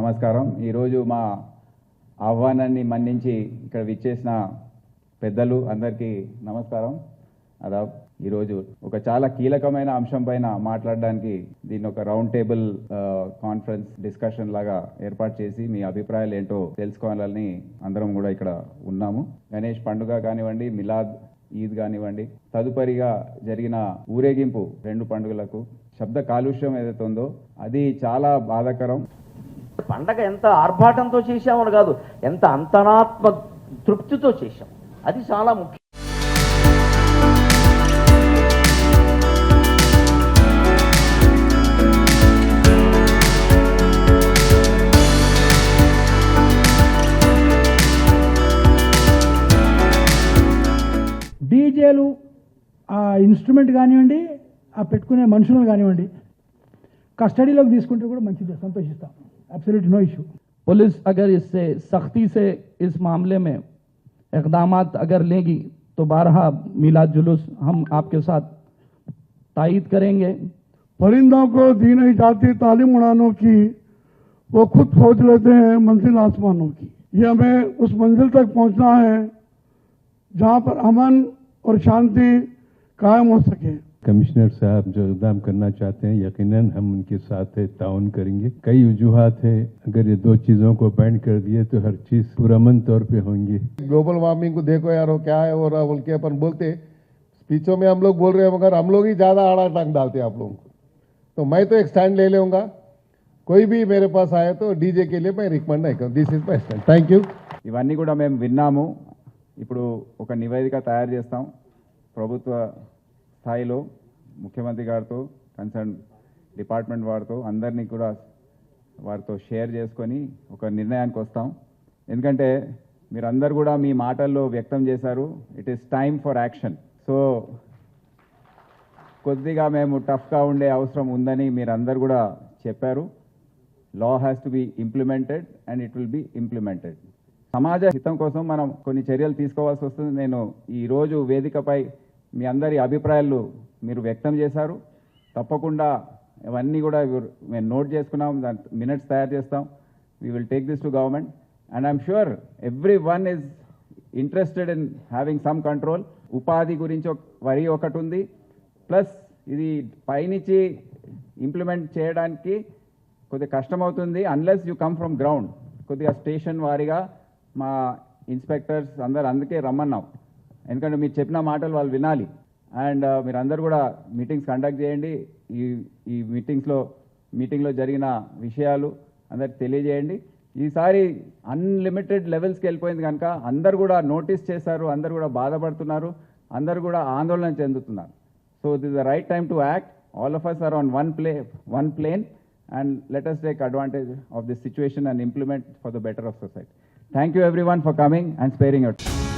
నమస్కారం. ఈరోజు మా ఆహ్వానాన్ని మన్నించి ఇక్కడ విచ్చేసిన పెద్దలు అందరికీ నమస్కారం. అదాబ్. ఈరోజు ఒక చాలా కీలకమైన అంశం పైన మాట్లాడడానికి దీన్ని ఒక రౌండ్ టేబుల్ కాన్ఫరెన్స్ డిస్కషన్ లాగా ఏర్పాటు చేసి మీ అభిప్రాయాలు ఏంటో తెలుసుకోవాలని అందరం కూడా ఇక్కడ ఉన్నాము. గణేష్ పండుగ కానివ్వండి, మిలాద్ ఈద్ కానివ్వండి, తదుపరిగా జరిగిన ఊరేగింపు 2 పండుగలకు శబ్ద కాలుష్యం ఏదైతే ఉందో అది చాలా బాధాకరం. పండగ ఎంత ఆర్భాటంతో చేశామని కాదు, ఎంత అంతరాత్మ తృప్తితో చేశాం, అది చాలా ముఖ్యం. డీజేలు ఆ ఇన్స్ట్రుమెంట్ కానివ్వండి, ఆ పెట్టుకునే మనుషులను కానివ్వండి కస్టడీలోకి తీసుకుంటే కూడా మంచిది, సంతోషిస్తాం. Absolute no issue. पुलिस अगर इससे सख्ती से इस मामले में इक़दामात अगर लेगी तो बारहा मिलाद जुलूस हम आपके साथ तायद करेंगे. परिंदों को दी नहीं जाती तालीम उड़ानों की, वो खुद खोज लेते हैं मंजिल आसमानों की. ये हमें उस मंजिल तक पहुंचना है जहां पर अमन और शांति कायम हो सके. कमिश्नर साहब जो इक़दाम करना चाहते हैं यकीनन हम उनके साथ ताउन करेंगे. कई वजूहात है, अगर ये 2 चीज़ों को बैंड कर दिए तो हर चीज़ पुरअमन तौर पे होंगी. ग्लोबल वार्मिंग को देखो यार, वो क्या है वो रहा बोल के अपन बोलते स्पीचों में हम लोग बोल रहे हैं, मगर हम लोग ही ज़्यादा आड़ा टांग डालते हैं आप लोगों को. तो मैं तो एक स्टैंड ले लूँगा. कोई भी मेरे पास आए तो डीजे के लिए मैं रिकमेंड नहीं करूँ. This is my stand. Thank you. ఇవన్నీ కూడా మేము విన్నాము. ఇప్పుడు ఒక నివేదిక తయారు చేస్తాం ప్రభుత్వ స్థాయిలో ముఖ్యమంత్రి గారితో, కన్సర్న్ డిపార్ట్మెంట్ వారితో, అందరినీ కూడా వారితో షేర్ చేసుకొని ఒక నిర్ణయానికి వస్తాం. ఎందుకంటే మీరందరూ కూడా మీ మాటల్లో వ్యక్తం చేశారు, it is time for action. So కొద్దిగా మేము టఫ్గా ఉండే అవసరం ఉందని మీరందరూ కూడా చెప్పారు. Law has to be implemented and it will be implemented. సమాజ హితం కోసం మనం కొన్ని చర్యలు తీసుకోవాల్సి వస్తుంది. నేను ఈరోజు వేదికపై మీ అందరి అభిప్రాయాలు మీరు వ్యక్తం చేశారు. తప్పకుండా ఇవన్నీ కూడా మేము నోట్ చేసుకున్నాం, దాని మినిట్స్ తయారు చేస్తాం. We will take this to government and I'm sure every one is interested in having some control. ఉపాధి గురించి వరి ఒకటి ఉంది, ప్లస్ ఇది పైనుంచి ఇంప్లిమెంట్ చేయడానికి కొద్దిగా కష్టమవుతుంది unless you come from ground. కొద్దిగా స్టేషన్ వారీగా మా ఇన్స్పెక్టర్స్ అందరు అందుకే రమ్మన్నాం, ఎందుకంటే మీరు చెప్పిన మాటలు వాళ్ళు వినాలి. అండ్ మీరందరూ కూడా మీటింగ్స్ కండక్ట్ చేయండి. ఈ మీటింగ్లో జరిగిన విషయాలు అందరికి తెలియజేయండి. ఈసారి అన్లిమిటెడ్ లెవెల్స్కి వెళ్ళిపోయింది కనుక అందరు కూడా నోటీస్ చేశారు, అందరు కూడా బాధపడుతున్నారు, అందరు కూడా ఆందోళన చెందుతున్నారు. So this the right time to act. All of us are on one plane and let us take advantage of this situation and implement for the better of society. Thank you everyone for coming and sparing your time.